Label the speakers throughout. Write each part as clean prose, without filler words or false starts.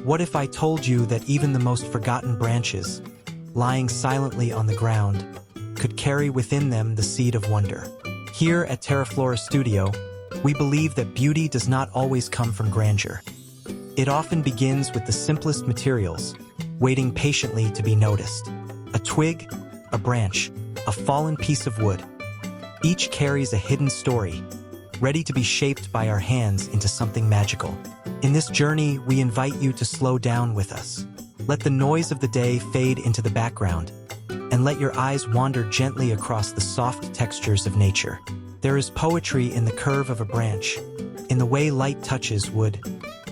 Speaker 1: What if I told you that even the most forgotten branches, lying silently on the ground, could carry within them the seed of wonder? Here at TERAFLORA Studio, we believe that beauty does not always come from grandeur. It often begins with the simplest materials, waiting patiently to be noticed. A twig, a branch, a fallen piece of wood. Each carries a hidden story, ready to be shaped by our hands into something magical. In this journey, we invite you to slow down with us. Let the noise of the day fade into the background, and let your eyes wander gently across the soft textures of nature. There is poetry in the curve of a branch, in the way light touches wood,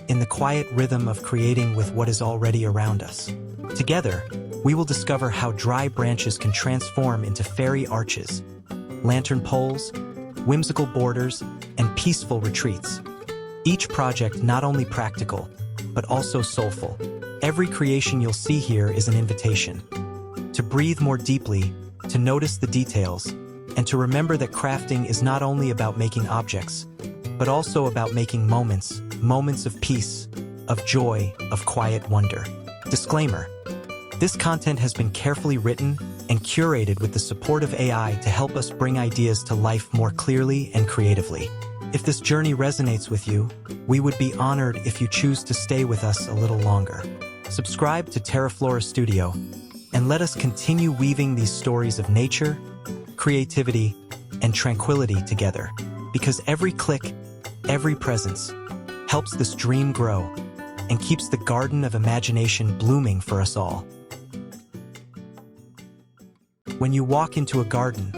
Speaker 1: in the quiet rhythm of creating with what is already around us. Together, we will discover how dry branches can transform into fairy arches, lantern poles, whimsical borders, and peaceful retreats. Each project not only practical, but also soulful. Every creation you'll see here is an invitation to breathe more deeply, to notice the details, and to remember that crafting is not only about making objects, but also about making moments of peace, of joy, of quiet wonder. Disclaimer: this content has been carefully written and curated with the support of AI to help us bring ideas to life more clearly and creatively. If this journey resonates with you, we would be honored if you choose to stay with us a little longer. Subscribe to TERAFLORA Studio, and let us continue weaving these stories of nature, creativity, and tranquility together. Because every click, every presence, helps this dream grow and keeps the garden of imagination blooming for us all. When you walk into a garden,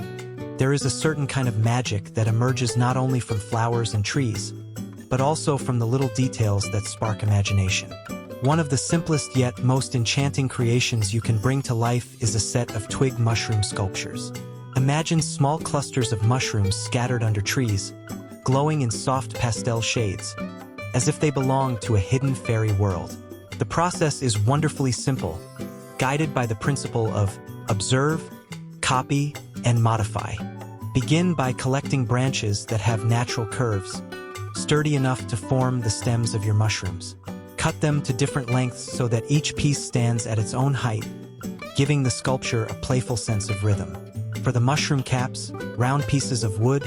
Speaker 1: there is a certain kind of magic that emerges not only from flowers and trees, but also from the little details that spark imagination. One of the simplest yet most enchanting creations you can bring to life is a set of twig mushroom sculptures. Imagine small clusters of mushrooms scattered under trees, glowing in soft pastel shades, as if they belong to a hidden fairy world. The process is wonderfully simple, guided by the principle of observe, copy, and modify. Begin by collecting branches that have natural curves, sturdy enough to form the stems of your mushrooms. Cut them to different lengths so that each piece stands at its own height, giving the sculpture a playful sense of rhythm. For the mushroom caps, round pieces of wood,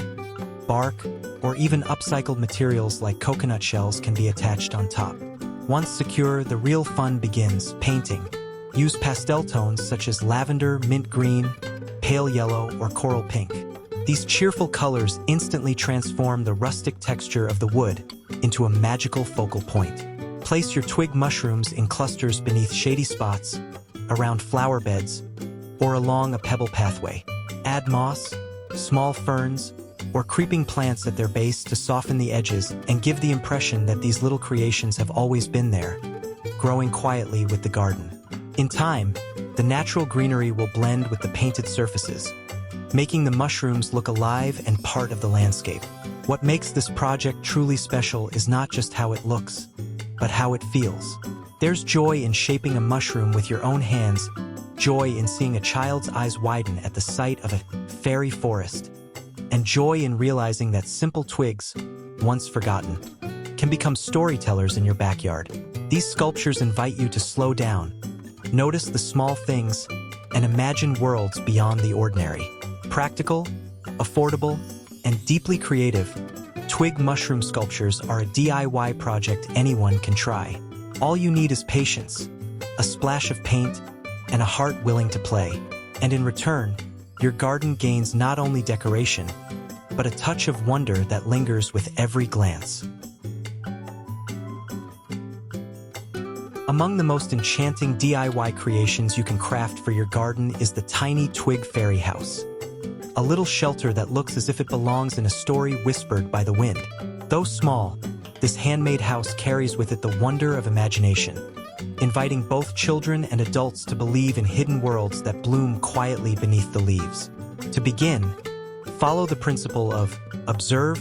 Speaker 1: bark, or even upcycled materials like coconut shells can be attached on top. Once secure, the real fun begins: painting. Use pastel tones such as lavender, mint green, pale yellow, or coral pink. These cheerful colors instantly transform the rustic texture of the wood into a magical focal point. Place your twig mushrooms in clusters beneath shady spots, around flower beds, or along a pebble pathway. Add moss, small ferns, or creeping plants at their base to soften the edges and give the impression that these little creations have always been there, growing quietly with the garden. In time, the natural greenery will blend with the painted surfaces, making the mushrooms look alive and part of the landscape. What makes this project truly special is not just how it looks, but how it feels. There's joy in shaping a mushroom with your own hands, joy in seeing a child's eyes widen at the sight of a fairy forest, and joy in realizing that simple twigs, once forgotten, can become storytellers in your backyard. These sculptures invite you to slow down, notice the small things, and imagine worlds beyond the ordinary. Practical, affordable, and deeply creative, twig mushroom sculptures are a DIY project anyone can try. All you need is patience, a splash of paint, and a heart willing to play. And in return, your garden gains not only decoration, but a touch of wonder that lingers with every glance. Among the most enchanting DIY creations you can craft for your garden is the tiny twig fairy house. A little shelter that looks as if it belongs in a story whispered by the wind. Though small, this handmade house carries with it the wonder of imagination, inviting both children and adults to believe in hidden worlds that bloom quietly beneath the leaves. To begin, follow the principle of observe,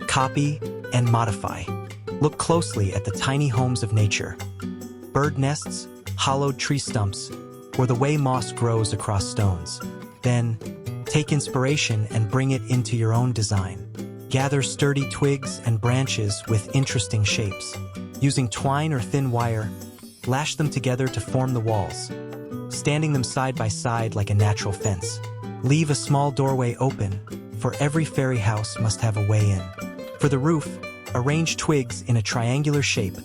Speaker 1: copy, and modify. Look closely at the tiny homes of nature, bird nests, hollowed tree stumps, or the way moss grows across stones. Then, take inspiration and bring it into your own design. Gather sturdy twigs and branches with interesting shapes. Using twine or thin wire, Lash them together to form the walls, standing them side by side like a natural fence. Leave a small doorway open, for every fairy house must have a way in. For the roof, arrange twigs in a triangular shape,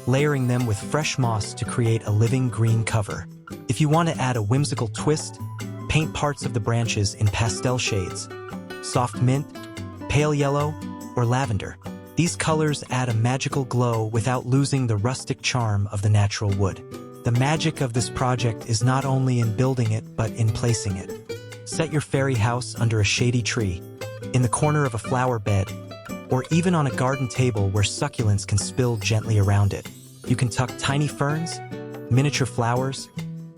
Speaker 1: layering them with fresh moss to create a living green cover. If you want to add a whimsical twist, paint parts of the branches in pastel shades, soft mint, pale yellow, or lavender. These colors add a magical glow without losing the rustic charm of the natural wood. The magic of this project is not only in building it, but in placing it. Set your fairy house under a shady tree, in the corner of a flower bed, or even on a garden table where succulents can spill gently around it. You can tuck tiny ferns, miniature flowers,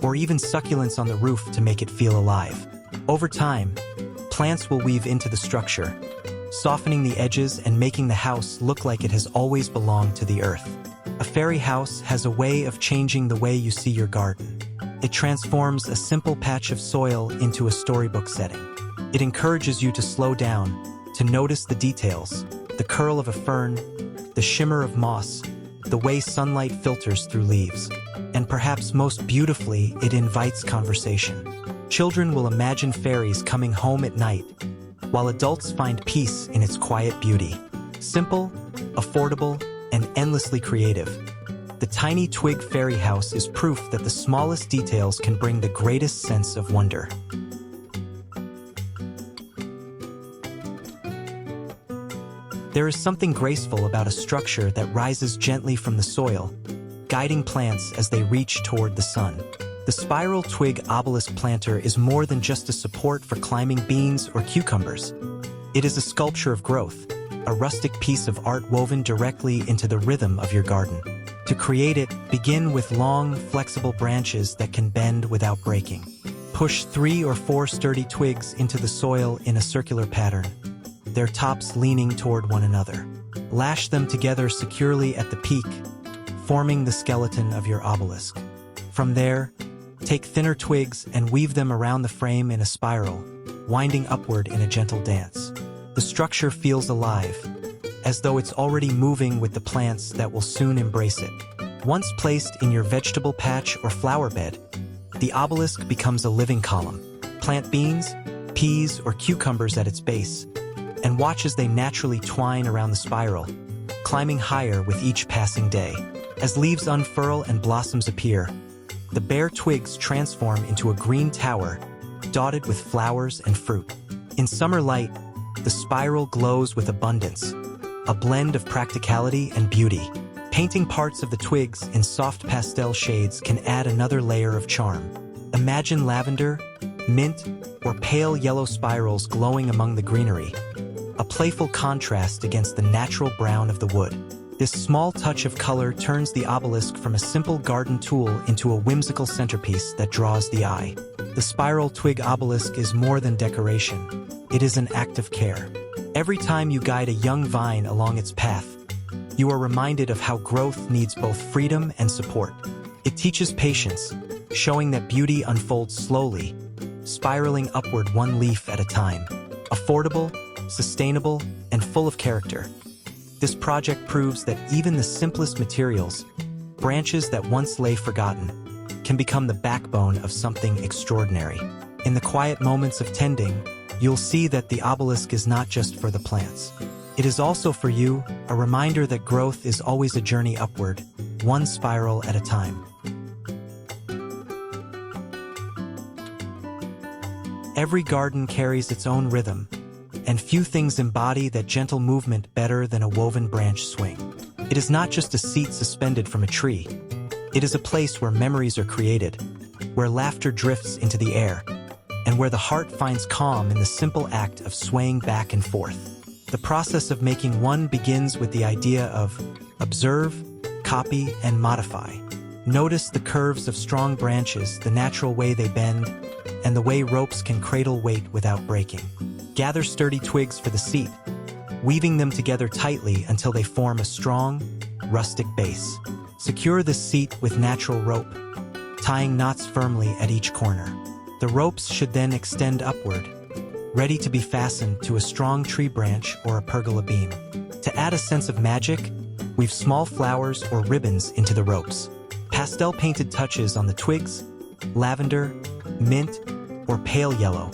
Speaker 1: or even succulents on the roof to make it feel alive. Over time, plants will weave into the structure, softening the edges and making the house look like it has always belonged to the earth. A fairy house has a way of changing the way you see your garden. It transforms a simple patch of soil into a storybook setting. It encourages you to slow down, to notice the details, the curl of a fern, the shimmer of moss, the way sunlight filters through leaves. And perhaps most beautifully, it invites conversation. Children will imagine fairies coming home at night, while adults find peace in its quiet beauty. Simple, affordable, and endlessly creative, the tiny twig fairy house is proof that the smallest details can bring the greatest sense of wonder. There is something graceful about a structure that rises gently from the soil, guiding plants as they reach toward the sun. The spiral twig obelisk planter is more than just a support for climbing beans or cucumbers. It is a sculpture of growth, a rustic piece of art woven directly into the rhythm of your garden. To create it, begin with long, flexible branches that can bend without breaking. Push 3 or 4 sturdy twigs into the soil in a circular pattern, their tops leaning toward one another. Lash them together securely at the peak, forming the skeleton of your obelisk. From there, take thinner twigs and weave them around the frame in a spiral, winding upward in a gentle dance. The structure feels alive, as though it's already moving with the plants that will soon embrace it. Once placed in your vegetable patch or flower bed, the obelisk becomes a living column. Plant beans, peas, or cucumbers at its base, and watch as they naturally twine around the spiral, climbing higher with each passing day. As leaves unfurl and blossoms appear, the bare twigs transform into a green tower, dotted with flowers and fruit. In summer light, the spiral glows with abundance, a blend of practicality and beauty. Painting parts of the twigs in soft pastel shades can add another layer of charm. Imagine lavender, mint, or pale yellow spirals glowing among the greenery, a playful contrast against the natural brown of the wood. This small touch of color turns the obelisk from a simple garden tool into a whimsical centerpiece that draws the eye. The spiral twig obelisk is more than decoration. It is an act of care. Every time you guide a young vine along its path, you are reminded of how growth needs both freedom and support. It teaches patience, showing that beauty unfolds slowly, spiraling upward one leaf at a time. Affordable, sustainable, and full of character. This project proves that even the simplest materials, branches that once lay forgotten, can become the backbone of something extraordinary. In the quiet moments of tending, you'll see that the obelisk is not just for the plants. It is also for you, a reminder that growth is always a journey upward, one spiral at a time. Every garden carries its own rhythm, and few things embody that gentle movement better than a woven branch swing. It is not just a seat suspended from a tree. It is a place where memories are created, where laughter drifts into the air, and where the heart finds calm in the simple act of swaying back and forth. The process of making one begins with the idea of observe, copy, and modify. Notice the curves of strong branches, the natural way they bend, and the way ropes can cradle weight without breaking. Gather sturdy twigs for the seat, weaving them together tightly until they form a strong, rustic base. Secure the seat with natural rope, tying knots firmly at each corner. The ropes should then extend upward, ready to be fastened to a strong tree branch or a pergola beam. To add a sense of magic, weave small flowers or ribbons into the ropes. Pastel painted touches on the twigs, lavender, mint, or pale yellow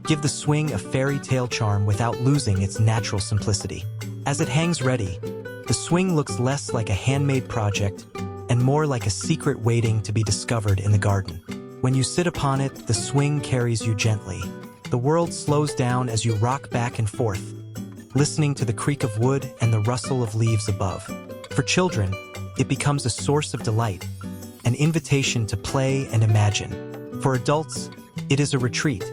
Speaker 1: give the swing a fairy tale charm without losing its natural simplicity. As it hangs ready, the swing looks less like a handmade project and more like a secret waiting to be discovered in the garden. When you sit upon it, the swing carries you gently. The world slows down as you rock back and forth, listening to the creak of wood and the rustle of leaves above. For children, it becomes a source of delight, an invitation to play and imagine. For adults, it is a retreat,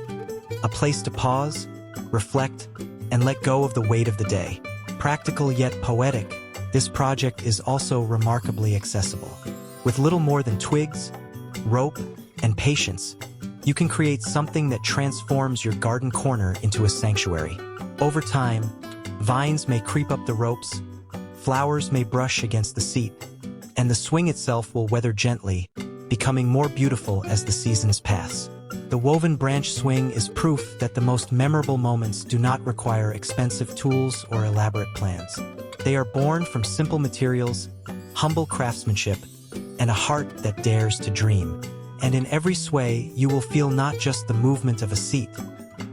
Speaker 1: a place to pause, reflect, and let go of the weight of the day. Practical yet poetic, this project is also remarkably accessible. With little more than twigs, rope, and patience, you can create something that transforms your garden corner into a sanctuary. Over time, vines may creep up the ropes, flowers may brush against the seat, and the swing itself will weather gently, becoming more beautiful as the seasons pass. The woven branch swing is proof that the most memorable moments do not require expensive tools or elaborate plans. They are born from simple materials, humble craftsmanship, and a heart that dares to dream. And in every sway, you will feel not just the movement of a seat,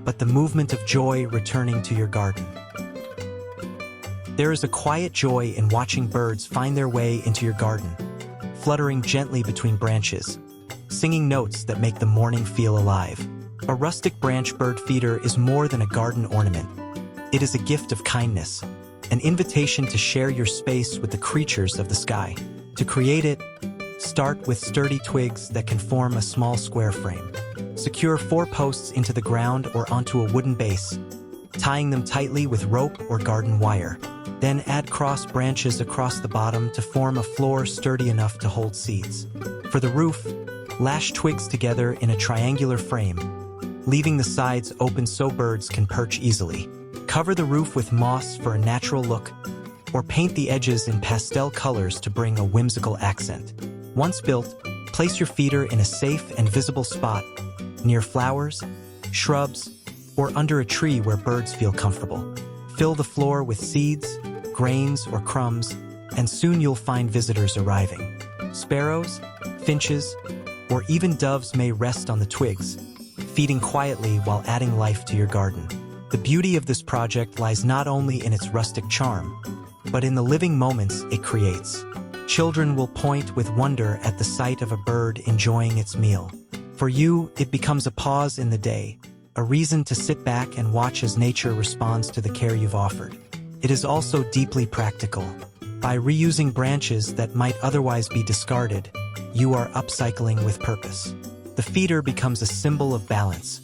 Speaker 1: but the movement of joy returning to your garden. There is a quiet joy in watching birds find their way into your garden, fluttering gently between branches, singing notes that make the morning feel alive. A rustic branch bird feeder is more than a garden ornament. It is a gift of kindness, an invitation to share your space with the creatures of the sky. To create it, start with sturdy twigs that can form a small square frame. Secure 4 posts into the ground or onto a wooden base, tying them tightly with rope or garden wire. Then add cross branches across the bottom to form a floor sturdy enough to hold seeds. For the roof, lash twigs together in a triangular frame, leaving the sides open so birds can perch easily. Cover the roof with moss for a natural look, or paint the edges in pastel colors to bring a whimsical accent. Once built, place your feeder in a safe and visible spot, near flowers, shrubs, or under a tree where birds feel comfortable. Fill the floor with seeds, grains, or crumbs, and soon you'll find visitors arriving. Sparrows, finches, or even doves may rest on the twigs, feeding quietly while adding life to your garden. The beauty of this project lies not only in its rustic charm, but in the living moments it creates. Children will point with wonder at the sight of a bird enjoying its meal. For you, it becomes a pause in the day, a reason to sit back and watch as nature responds to the care you've offered. It is also deeply practical. By reusing branches that might otherwise be discarded, you are upcycling with purpose. The feeder becomes a symbol of balance,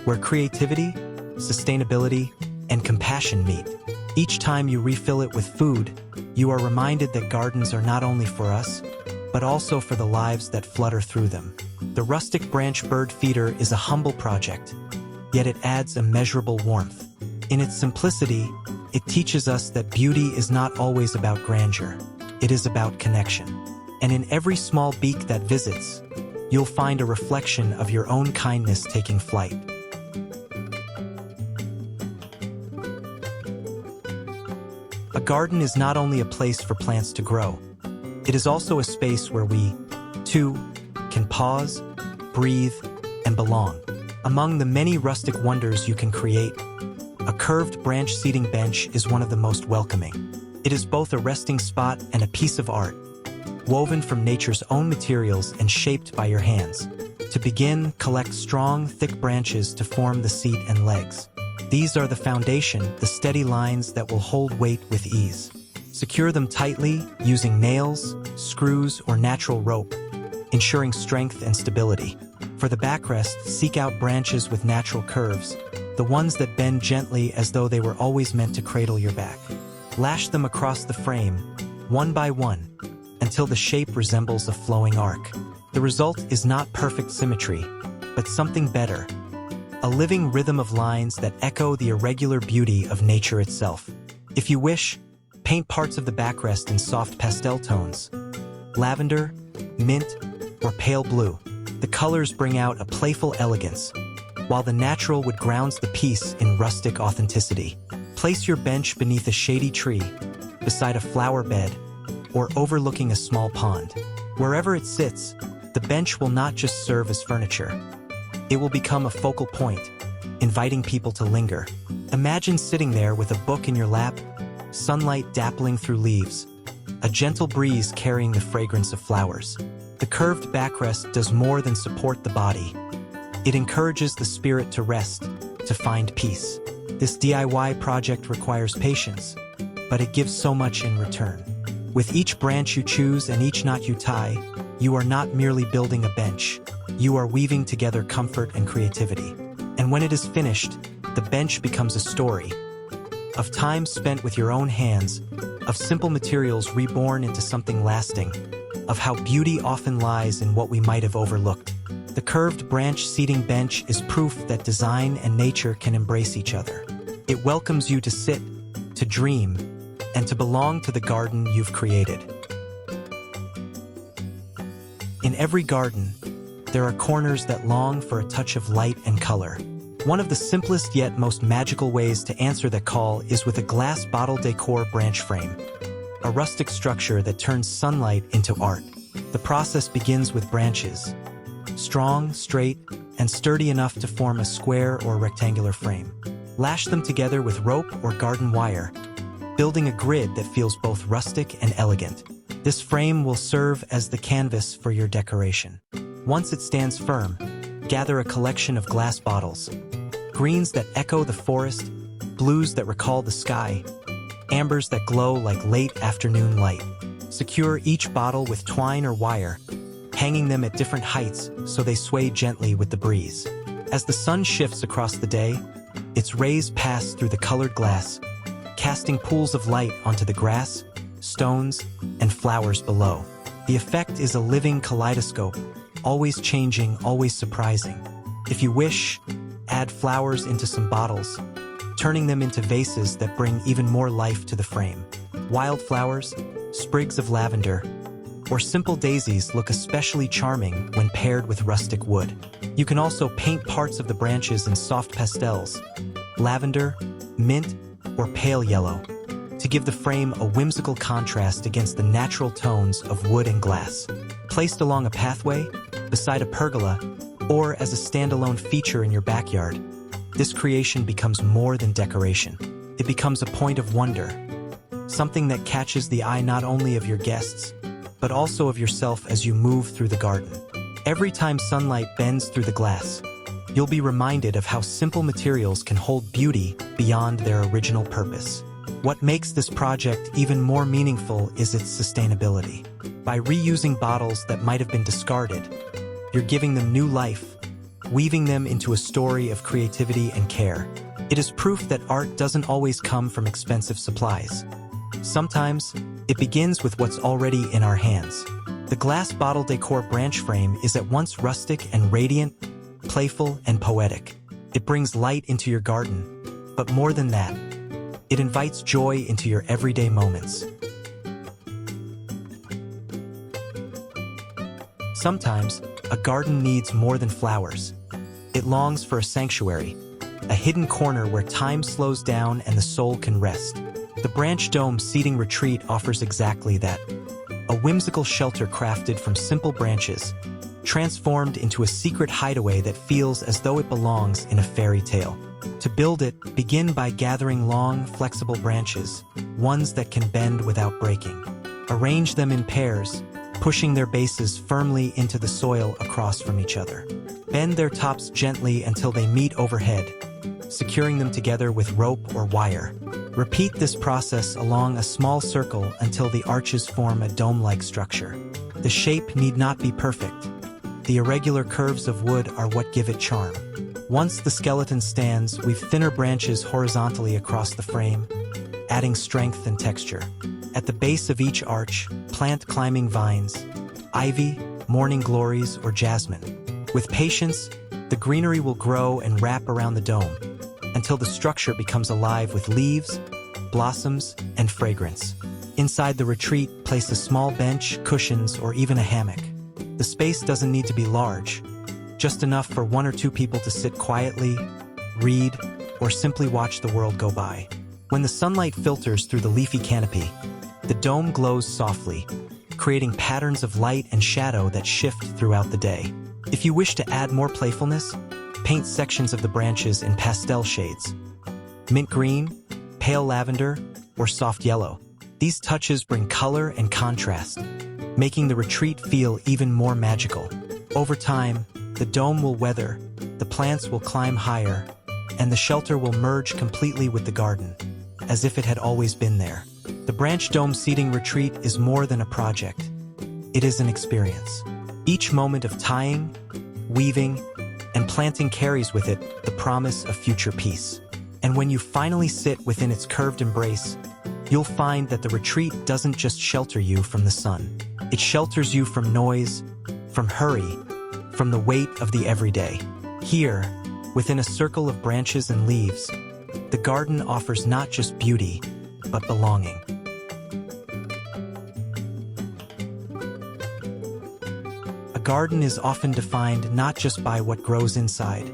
Speaker 1: where creativity, sustainability, and compassion meet. Each time you refill it with food, you are reminded that gardens are not only for us, but also for the lives that flutter through them. The rustic branch bird feeder is a humble project, yet it adds immeasurable warmth. In its simplicity, it teaches us that beauty is not always about grandeur. It is about connection. And in every small beak that visits, you'll find a reflection of your own kindness taking flight. A garden is not only a place for plants to grow, it is also a space where we, too, can pause, breathe, and belong. Among the many rustic wonders you can create, a curved branch seating bench is one of the most welcoming. It is both a resting spot and a piece of art, woven from nature's own materials and shaped by your hands. To begin, collect strong, thick branches to form the seat and legs. These are the foundation, the steady lines that will hold weight with ease. Secure them tightly using nails, screws, or natural rope, ensuring strength and stability. For the backrest, seek out branches with natural curves, the ones that bend gently as though they were always meant to cradle your back. Lash them across the frame, one by one, until the shape resembles a flowing arc. The result is not perfect symmetry, but something better, a living rhythm of lines that echo the irregular beauty of nature itself. If you wish, paint parts of the backrest in soft pastel tones, lavender, mint, or pale blue. The colors bring out a playful elegance, while the natural wood grounds the piece in rustic authenticity. Place your bench beneath a shady tree, beside a flower bed, or overlooking a small pond. Wherever it sits, the bench will not just serve as furniture. It will become a focal point, inviting people to linger. Imagine sitting there with a book in your lap, sunlight dappling through leaves, a gentle breeze carrying the fragrance of flowers. The curved backrest does more than support the body. It encourages the spirit to rest, to find peace. This DIY project requires patience, but it gives so much in return. With each branch you choose and each knot you tie, you are not merely building a bench. You are weaving together comfort and creativity. And when it is finished, the bench becomes a story of time spent with your own hands, of simple materials reborn into something lasting, of how beauty often lies in what we might have overlooked. The curved branch seating bench is proof that design and nature can embrace each other. It welcomes you to sit, to dream, and to belong to the garden you've created. In every garden, there are corners that long for a touch of light and color. One of the simplest yet most magical ways to answer that call is with a glass bottle decor branch frame, a rustic structure that turns sunlight into art. The process begins with branches, strong, straight, and sturdy enough to form a square or rectangular frame. Lash them together with rope or garden wire, building a grid that feels both rustic and elegant. This frame will serve as the canvas for your decoration. Once it stands firm, gather a collection of glass bottles, greens that echo the forest, blues that recall the sky, ambers that glow like late afternoon light. Secure each bottle with twine or wire, hanging them at different heights so they sway gently with the breeze. As the sun shifts across the day, its rays pass through the colored glass, casting pools of light onto the grass, stones, and flowers below. The effect is a living kaleidoscope, always changing, always surprising. If you wish, add flowers into some bottles, turning them into vases that bring even more life to the frame. Wildflowers, sprigs of lavender, or simple daisies look especially charming when paired with rustic wood. You can also paint parts of the branches in soft pastels, lavender, mint, or pale yellow, to give the frame a whimsical contrast against the natural tones of wood and glass. Placed along a pathway, beside a pergola, or as a standalone feature in your backyard, this creation becomes more than decoration. It becomes a point of wonder, something that catches the eye not only of your guests, but also of yourself as you move through the garden. Every time sunlight bends through the glass, you'll be reminded of how simple materials can hold beauty beyond their original purpose. What makes this project even more meaningful is its sustainability. By reusing bottles that might have been discarded, you're giving them new life, weaving them into a story of creativity and care. It is proof that art doesn't always come from expensive supplies. Sometimes, it begins with what's already in our hands. The glass bottle decor branch frame is at once rustic and radiant, playful and poetic. It brings light into your garden, but more than that, it invites joy into your everyday moments. Sometimes, a garden needs more than flowers. It longs for a sanctuary, a hidden corner where time slows down and the soul can rest. The branch dome seating retreat offers exactly that. A whimsical shelter crafted from simple branches, transformed into a secret hideaway that feels as though it belongs in a fairy tale. To build it, begin by gathering long, flexible branches, ones that can bend without breaking. Arrange them in pairs, pushing their bases firmly into the soil across from each other. Bend their tops gently until they meet overhead, securing them together with rope or wire. Repeat this process along a small circle until the arches form a dome-like structure. The shape need not be perfect. The irregular curves of wood are what give it charm. Once the skeleton stands, weave thinner branches horizontally across the frame, adding strength and texture. At the base of each arch, plant climbing vines, ivy, morning glories, or jasmine. With patience, the greenery will grow and wrap around the dome, until the structure becomes alive with leaves, blossoms, and fragrance. Inside the retreat, place a small bench, cushions, or even a hammock. The space doesn't need to be large, just enough for one or two people to sit quietly, read, or simply watch the world go by. When the sunlight filters through the leafy canopy, the dome glows softly, creating patterns of light and shadow that shift throughout the day. If you wish to add more playfulness, paint sections of the branches in pastel shades: mint green, pale lavender, or soft yellow. These touches bring color and contrast, making the retreat feel even more magical. Over time, the dome will weather, the plants will climb higher, and the shelter will merge completely with the garden, as if it had always been there. The branch dome seating retreat is more than a project. It is an experience. Each moment of tying, weaving, and planting carries with it the promise of future peace. And when you finally sit within its curved embrace, you'll find that the retreat doesn't just shelter you from the sun. It shelters you from noise, from hurry, from the weight of the everyday. Here, within a circle of branches and leaves, the garden offers not just beauty, but belonging. A garden is often defined not just by what grows inside,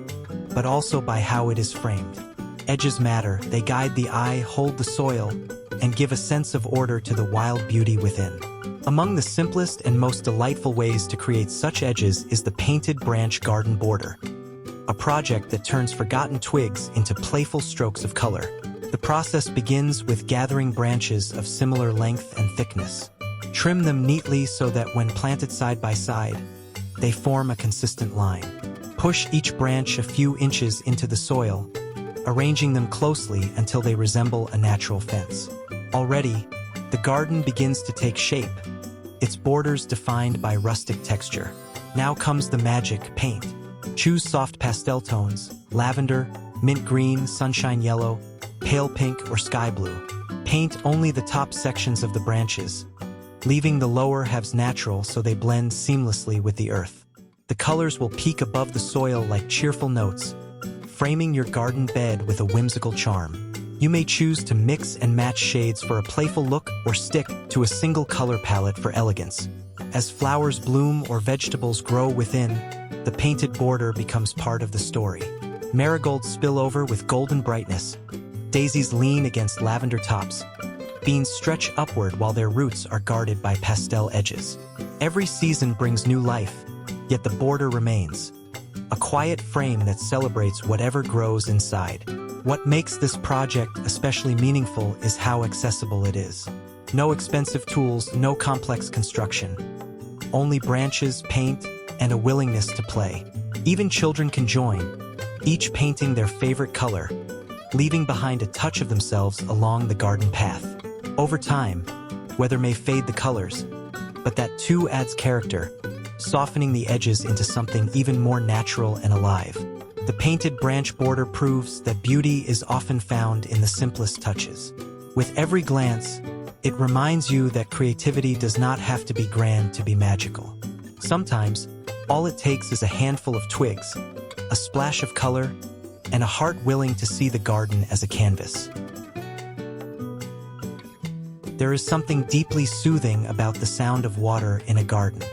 Speaker 1: but also by how it is framed. Edges matter, they guide the eye, hold the soil, and give a sense of order to the wild beauty within. Among the simplest and most delightful ways to create such edges is the painted branch garden border, a project that turns forgotten twigs into playful strokes of color. The process begins with gathering branches of similar length and thickness. Trim them neatly so that when planted side by side, they form a consistent line. Push each branch a few inches into the soil, arranging them closely until they resemble a natural fence. Already, the garden begins to take shape, its borders defined by rustic texture. Now comes the magic: paint. Choose soft pastel tones: lavender, mint green, sunshine yellow, pale pink, or sky blue. Paint only the top sections of the branches, leaving the lower halves natural so they blend seamlessly with the earth. The colors will peek above the soil like cheerful notes, framing your garden bed with a whimsical charm. You may choose to mix and match shades for a playful look or stick to a single color palette for elegance. As flowers bloom or vegetables grow within, the painted border becomes part of the story. Marigolds spill over with golden brightness. Daisies lean against lavender tops. Beans stretch upward while their roots are guarded by pastel edges. Every season brings new life, yet the border remains, a quiet frame that celebrates whatever grows inside. What makes this project especially meaningful is how accessible it is. No expensive tools, no complex construction. Only branches, paint, and a willingness to play. Even children can join, each painting their favorite color, leaving behind a touch of themselves along the garden path. Over time, weather may fade the colors, but that too adds character, softening the edges into something even more natural and alive. The painted branch border proves that beauty is often found in the simplest touches. With every glance, it reminds you that creativity does not have to be grand to be magical. Sometimes, all it takes is a handful of twigs, a splash of color, and a heart willing to see the garden as a canvas. There is something deeply soothing about the sound of water in a garden.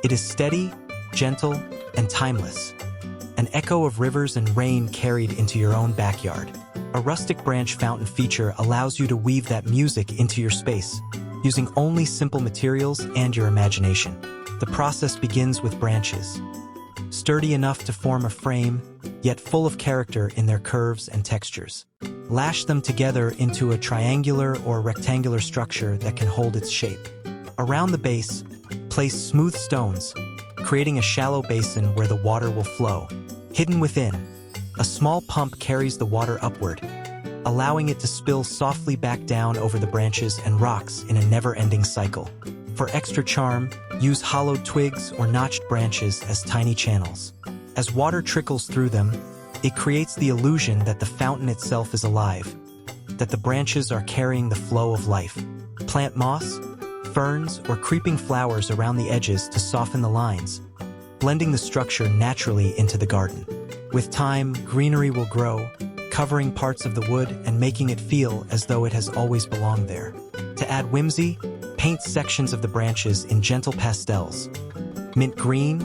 Speaker 1: It is steady, gentle, and timeless, an echo of rivers and rain carried into your own backyard. A rustic branch fountain feature allows you to weave that music into your space, using only simple materials and your imagination. The process begins with branches, sturdy enough to form a frame, yet full of character in their curves and textures. Lash them together into a triangular or rectangular structure that can hold its shape. Around the base, place smooth stones, creating a shallow basin where the water will flow. Hidden within, a small pump carries the water upward, allowing it to spill softly back down over the branches and rocks in a never-ending cycle. For extra charm, use hollowed twigs or notched branches as tiny channels. As water trickles through them, it creates the illusion that the fountain itself is alive, that the branches are carrying the flow of life. Plant moss, ferns, or creeping flowers around the edges to soften the lines, blending the structure naturally into the garden. With time, greenery will grow, covering parts of the wood and making it feel as though it has always belonged there. To add whimsy, paint sections of the branches in gentle pastels: mint green,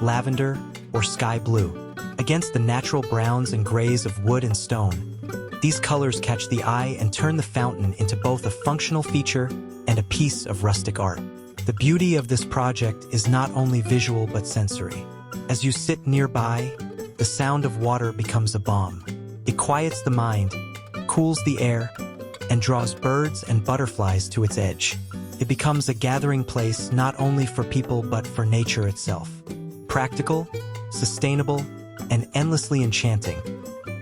Speaker 1: lavender, or sky blue. Against the natural browns and grays of wood and stone, these colors catch the eye and turn the fountain into both a functional feature and a piece of rustic art. The beauty of this project is not only visual but sensory. As you sit nearby, the sound of water becomes a balm. It quiets the mind, cools the air, and draws birds and butterflies to its edge. It becomes a gathering place not only for people but for nature itself. Practical, sustainable, and endlessly enchanting,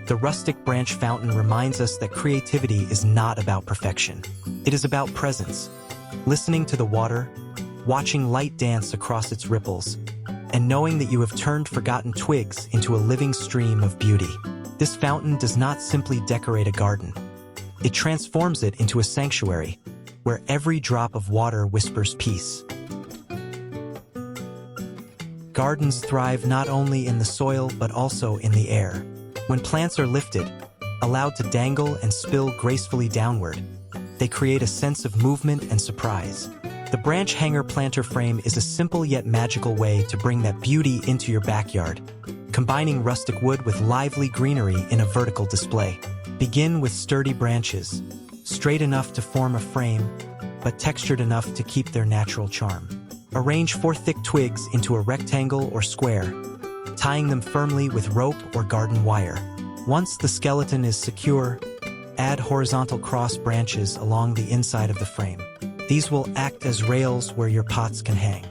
Speaker 1: the rustic branch fountain reminds us that creativity is not about perfection. It is about presence, listening to the water, watching light dance across its ripples, and knowing that you have turned forgotten twigs into a living stream of beauty. This fountain does not simply decorate a garden. It transforms it into a sanctuary, where every drop of water whispers peace. Gardens thrive not only in the soil but also in the air. When plants are lifted, allowed to dangle and spill gracefully downward, they create a sense of movement and surprise. The branch hanger planter frame is a simple yet magical way to bring that beauty into your backyard, combining rustic wood with lively greenery in a vertical display. Begin with sturdy branches, straight enough to form a frame, but textured enough to keep their natural charm. Arrange 4 thick twigs into a rectangle or square, tying them firmly with rope or garden wire. Once the skeleton is secure, add horizontal cross branches along the inside of the frame. These will act as rails where your pots can hang.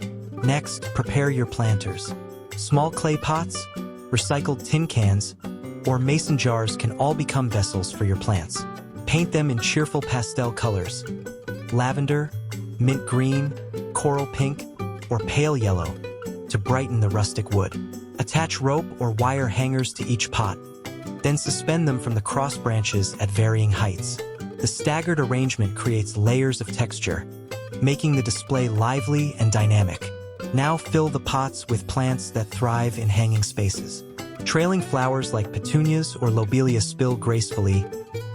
Speaker 1: Next, prepare your planters. Small clay pots, recycled tin cans, or mason jars can all become vessels for your plants. Paint them in cheerful pastel colors: lavender, mint green, coral pink, or pale yellow, to brighten the rustic wood. Attach rope or wire hangers to each pot, then suspend them from the cross branches at varying heights. The staggered arrangement creates layers of texture, making the display lively and dynamic. Now fill the pots with plants that thrive in hanging spaces. Trailing flowers like petunias or lobelia spill gracefully,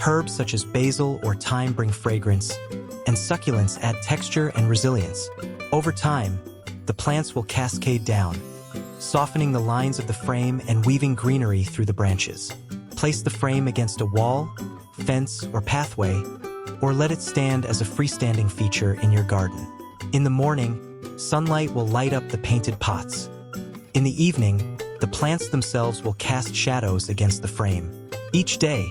Speaker 1: herbs such as basil or thyme bring fragrance, and succulents add texture and resilience. Over time, the plants will cascade down, softening the lines of the frame and weaving greenery through the branches. Place the frame against a wall, fence, or pathway, or let it stand as a freestanding feature in your garden. In the morning, sunlight will light up the painted pots. In the evening, the plants themselves will cast shadows against the frame. Each day,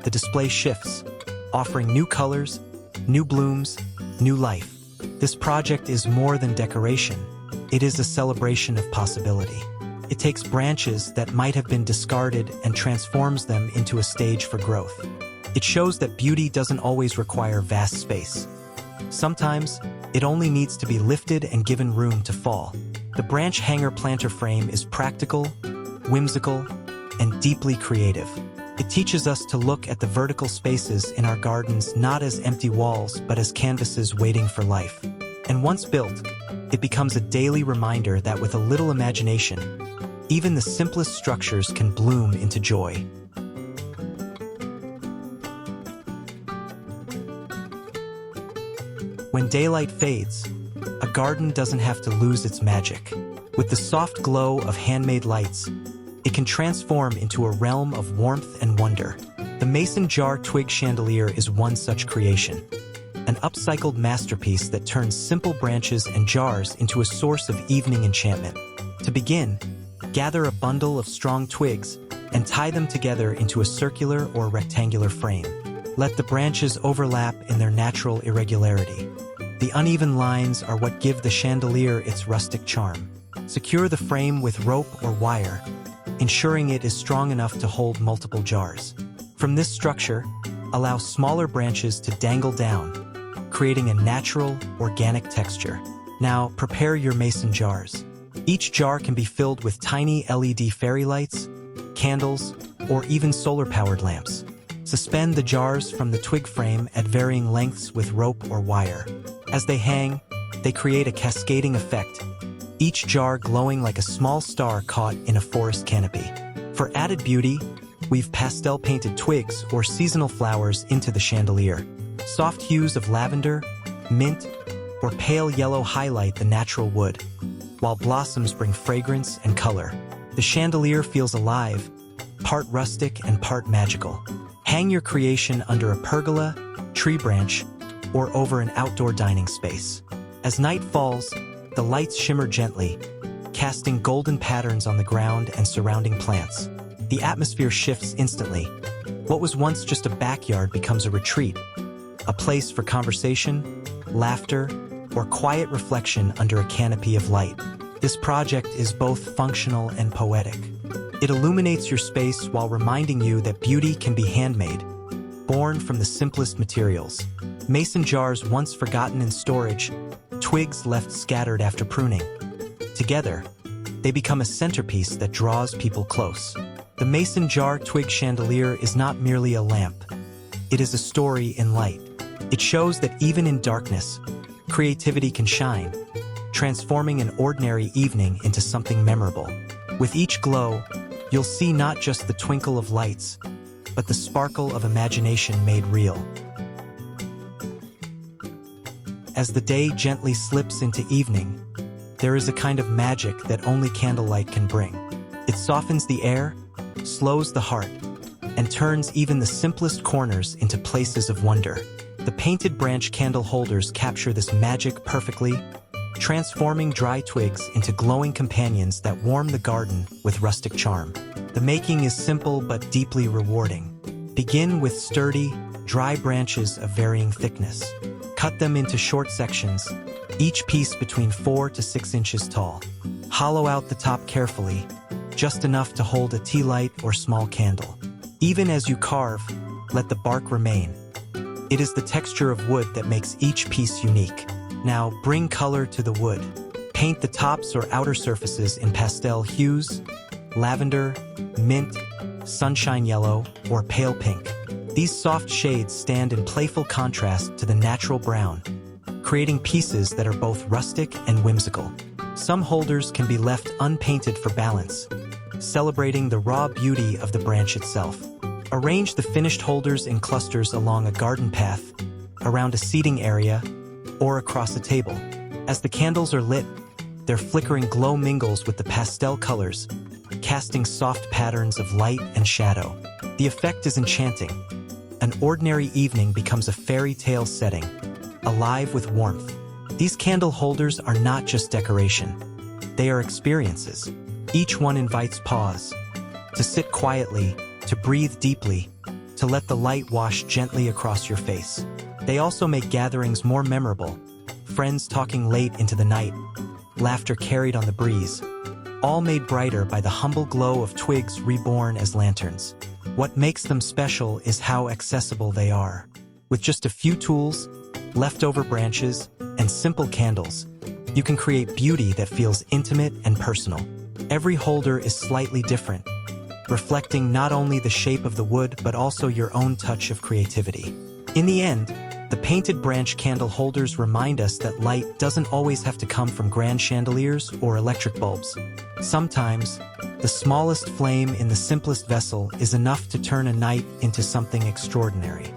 Speaker 1: the display shifts, offering new colors, new blooms, new life. This project is more than decoration. It is a celebration of possibility. It takes branches that might have been discarded and transforms them into a stage for growth. It shows that beauty doesn't always require vast space. Sometimes, it only needs to be lifted and given room to fall. The branch hanger planter frame is practical, whimsical, and deeply creative. It teaches us to look at the vertical spaces in our gardens not as empty walls but as canvases waiting for life. And once built, it becomes a daily reminder that with a little imagination, even the simplest structures can bloom into joy. When daylight fades, a garden doesn't have to lose its magic. With the soft glow of handmade lights, it can transform into a realm of warmth and wonder. The mason jar twig chandelier is one such creation, an upcycled masterpiece that turns simple branches and jars into a source of evening enchantment. To begin, gather a bundle of strong twigs and tie them together into a circular or rectangular frame. Let the branches overlap in their natural irregularity. The uneven lines are what give the chandelier its rustic charm. Secure the frame with rope or wire, ensuring it is strong enough to hold multiple jars. From this structure, allow smaller branches to dangle down, creating a natural, organic texture. Now, prepare your mason jars. Each jar can be filled with tiny LED fairy lights, candles, or even solar-powered lamps. Suspend the jars from the twig frame at varying lengths with rope or wire. As they hang, they create a cascading effect, each jar glowing like a small star caught in a forest canopy. For added beauty, weave pastel-painted twigs or seasonal flowers into the chandelier. Soft hues of lavender, mint, or pale yellow highlight the natural wood, while blossoms bring fragrance and color. The chandelier feels alive, part rustic and part magical. Hang your creation under a pergola, tree branch, or over an outdoor dining space. As night falls, the lights shimmer gently, casting golden patterns on the ground and surrounding plants. The atmosphere shifts instantly. What was once just a backyard becomes a retreat, a place for conversation, laughter, or quiet reflection under a canopy of light. This project is both functional and poetic. It illuminates your space while reminding you that beauty can be handmade, born from the simplest materials. Mason jars once forgotten in storage, twigs left scattered after pruning. Together, they become a centerpiece that draws people close. The mason jar twig chandelier is not merely a lamp. It is a story in light. It shows that even in darkness, creativity can shine, transforming an ordinary evening into something memorable. With each glow, you'll see not just the twinkle of lights, but the sparkle of imagination made real. As the day gently slips into evening, there is a kind of magic that only candlelight can bring. It softens the air, slows the heart, and turns even the simplest corners into places of wonder. The painted branch candle holders capture this magic perfectly, transforming dry twigs into glowing companions that warm the garden with rustic charm. The making is simple but deeply rewarding. Begin with sturdy, dry branches of varying thickness. Cut them into short sections, each piece between 4 to 6 inches tall. Hollow out the top carefully, just enough to hold a tea light or small candle. Even as you carve, let the bark remain. It is the texture of wood that makes each piece unique. Now bring color to the wood. Paint the tops or outer surfaces in pastel hues, lavender, mint, sunshine yellow, or pale pink. These soft shades stand in playful contrast to the natural brown, creating pieces that are both rustic and whimsical. Some holders can be left unpainted for balance, celebrating the raw beauty of the branch itself. Arrange the finished holders in clusters along a garden path, around a seating area, or across a table. As the candles are lit, their flickering glow mingles with the pastel colors, casting soft patterns of light and shadow. The effect is enchanting. An ordinary evening becomes a fairy tale setting, alive with warmth. These candle holders are not just decoration. They are experiences. Each one invites pause, to sit quietly, to breathe deeply, to let the light wash gently across your face. They also make gatherings more memorable, friends talking late into the night, laughter carried on the breeze, all made brighter by the humble glow of twigs reborn as lanterns. What makes them special is how accessible they are. With just a few tools, leftover branches, and simple candles, you can create beauty that feels intimate and personal. Every holder is slightly different, reflecting not only the shape of the wood but also your own touch of creativity. In the end, the painted branch candle holders remind us that light doesn't always have to come from grand chandeliers or electric bulbs. Sometimes, the smallest flame in the simplest vessel is enough to turn a night into something extraordinary.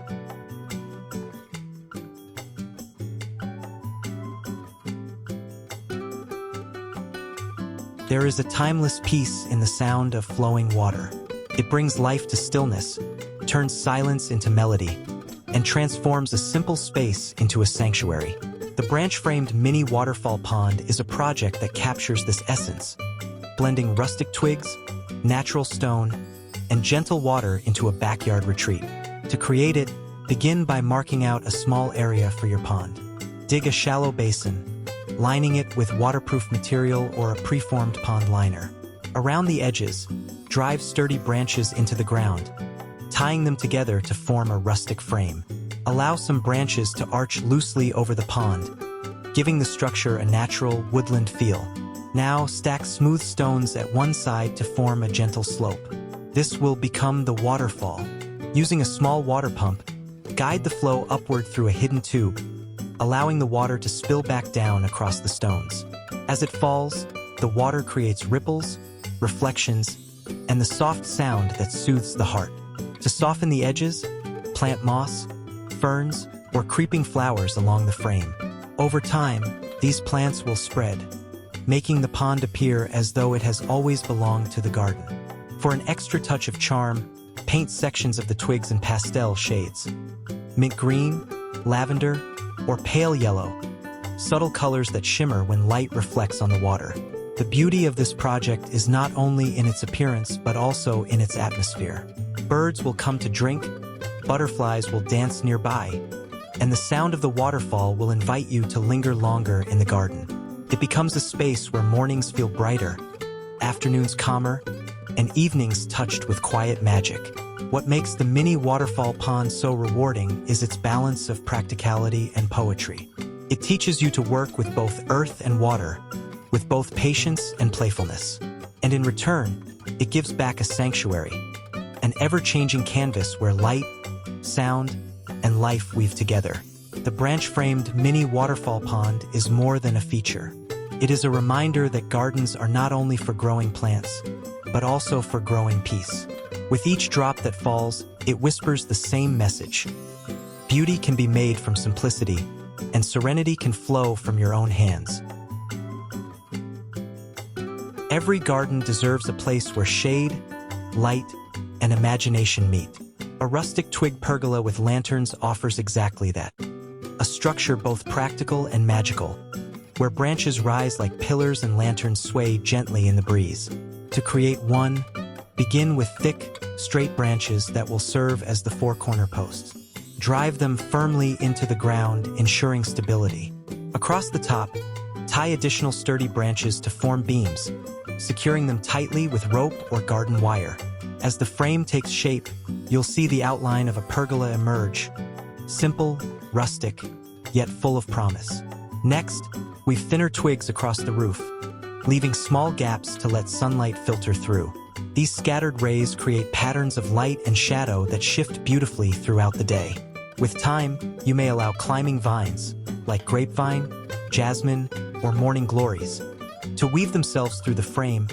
Speaker 1: There is a timeless peace in the sound of flowing water. It brings life to stillness, turns silence into melody, and transforms a simple space into a sanctuary. The branch-framed mini waterfall pond is a project that captures this essence, blending rustic twigs, natural stone, and gentle water into a backyard retreat. To create it, begin by marking out a small area for your pond. Dig a shallow basin, lining it with waterproof material or a preformed pond liner. Around the edges, drive sturdy branches into the ground, tying them together to form a rustic frame. Allow some branches to arch loosely over the pond, giving the structure a natural woodland feel. Now stack smooth stones at one side to form a gentle slope. This will become the waterfall. Using a small water pump, guide the flow upward through a hidden tube, allowing the water to spill back down across the stones. As it falls, the water creates ripples, reflections, and the soft sound that soothes the heart. To soften the edges, plant moss, ferns, or creeping flowers along the frame. Over time, these plants will spread, making the pond appear as though it has always belonged to the garden. For an extra touch of charm, paint sections of the twigs in pastel shades. Mint green, lavender, or pale yellow, subtle colors that shimmer when light reflects on the water. The beauty of this project is not only in its appearance but also in its atmosphere. Birds will come to drink, butterflies will dance nearby, and the sound of the waterfall will invite you to linger longer in the garden. It becomes a space where mornings feel brighter, afternoons calmer, and evenings touched with quiet magic. What makes the mini waterfall pond so rewarding is its balance of practicality and poetry. It teaches you to work with both earth and water, with both patience and playfulness. And in return, it gives back a sanctuary, an ever-changing canvas where light, sound, and life weave together. The branch-framed mini waterfall pond is more than a feature. It is a reminder that gardens are not only for growing plants, but also for growing peace. With each drop that falls, it whispers the same message. Beauty can be made from simplicity, and serenity can flow from your own hands. Every garden deserves a place where shade, light, and imagination meet. A rustic twig pergola with lanterns offers exactly that. A structure both practical and magical, where branches rise like pillars and lanterns sway gently in the breeze. To create one, begin with thick, straight branches that will serve as the four corner posts. Drive them firmly into the ground, ensuring stability. Across the top, tie additional sturdy branches to form beams, securing them tightly with rope or garden wire. As the frame takes shape, you'll see the outline of a pergola emerge. Simple, rustic, yet full of promise. Next, weave thinner twigs across the roof, leaving small gaps to let sunlight filter through. These scattered rays create patterns of light and shadow that shift beautifully throughout the day. With time, you may allow climbing vines, like grapevine, jasmine, or morning glories, to weave themselves through the frame,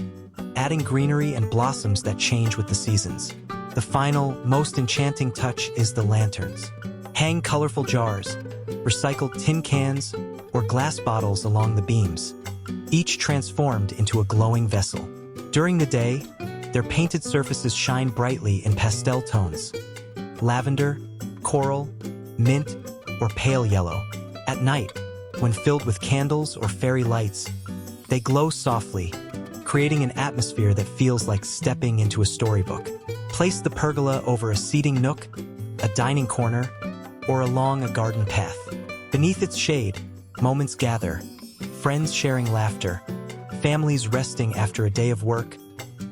Speaker 1: adding greenery and blossoms that change with the seasons. The final, most enchanting touch is the lanterns. Hang colorful jars, recycled tin cans, or glass bottles along the beams, each transformed into a glowing vessel. During the day, their painted surfaces shine brightly in pastel tones: lavender, coral, mint, or pale yellow. At night, when filled with candles or fairy lights, they glow softly, creating an atmosphere that feels like stepping into a storybook. Place the pergola over a seating nook, a dining corner, or along a garden path. Beneath its shade, moments gather, friends sharing laughter, families resting after a day of work,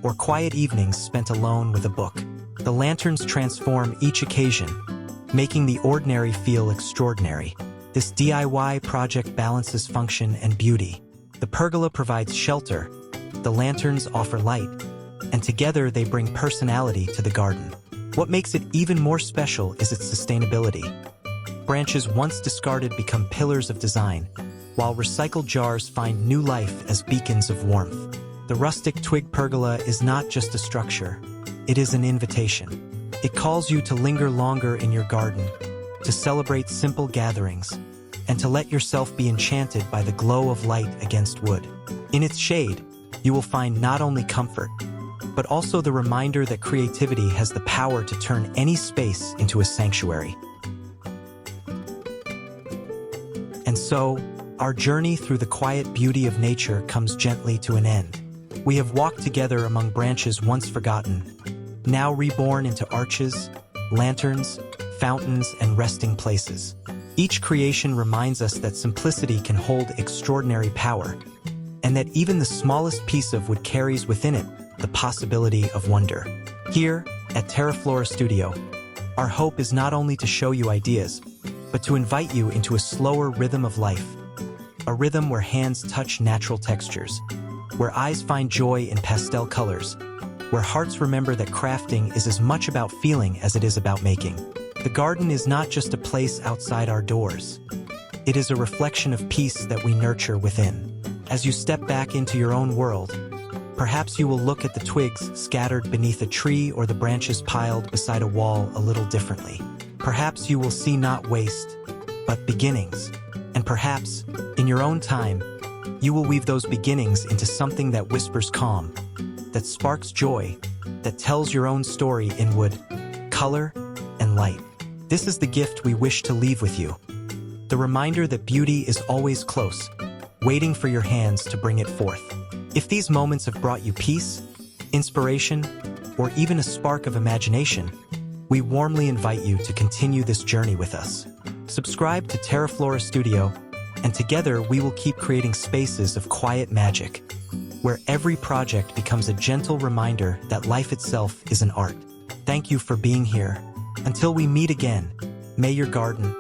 Speaker 1: or quiet evenings spent alone with a book. The lanterns transform each occasion, making the ordinary feel extraordinary. This DIY project balances function and beauty. The pergola provides shelter, the lanterns offer light, and together they bring personality to the garden. What makes it even more special is its sustainability. Branches once discarded become pillars of design, while recycled jars find new life as beacons of warmth. The rustic twig pergola is not just a structure, it is an invitation. It calls you to linger longer in your garden, to celebrate simple gatherings, and to let yourself be enchanted by the glow of light against wood. In its shade, you will find not only comfort, but also the reminder that creativity has the power to turn any space into a sanctuary. And so, our journey through the quiet beauty of nature comes gently to an end. We have walked together among branches once forgotten, now reborn into arches, lanterns, fountains, and resting places. Each creation reminds us that simplicity can hold extraordinary power, and that even the smallest piece of wood carries within it the possibility of wonder. Here, at TERAFLORA Studio, our hope is not only to show you ideas, but to invite you into a slower rhythm of life, a rhythm where hands touch natural textures, where eyes find joy in pastel colors, where hearts remember that crafting is as much about feeling as it is about making. The garden is not just a place outside our doors. It is a reflection of peace that we nurture within. As you step back into your own world, perhaps you will look at the twigs scattered beneath a tree or the branches piled beside a wall a little differently. Perhaps you will see not waste, but beginnings. And perhaps, in your own time, you will weave those beginnings into something that whispers calm, that sparks joy, that tells your own story in wood, color, and light. This is the gift we wish to leave with you. The reminder that beauty is always close, waiting for your hands to bring it forth. If these moments have brought you peace, inspiration, or even a spark of imagination, we warmly invite you to continue this journey with us. Subscribe to TERAFLORA Studio, and together we will keep creating spaces of quiet magic, where every project becomes a gentle reminder that life itself is an art. Thank you for being here. Until we meet again, may your garden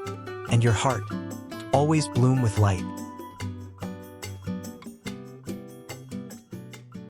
Speaker 1: and your heart always bloom with light.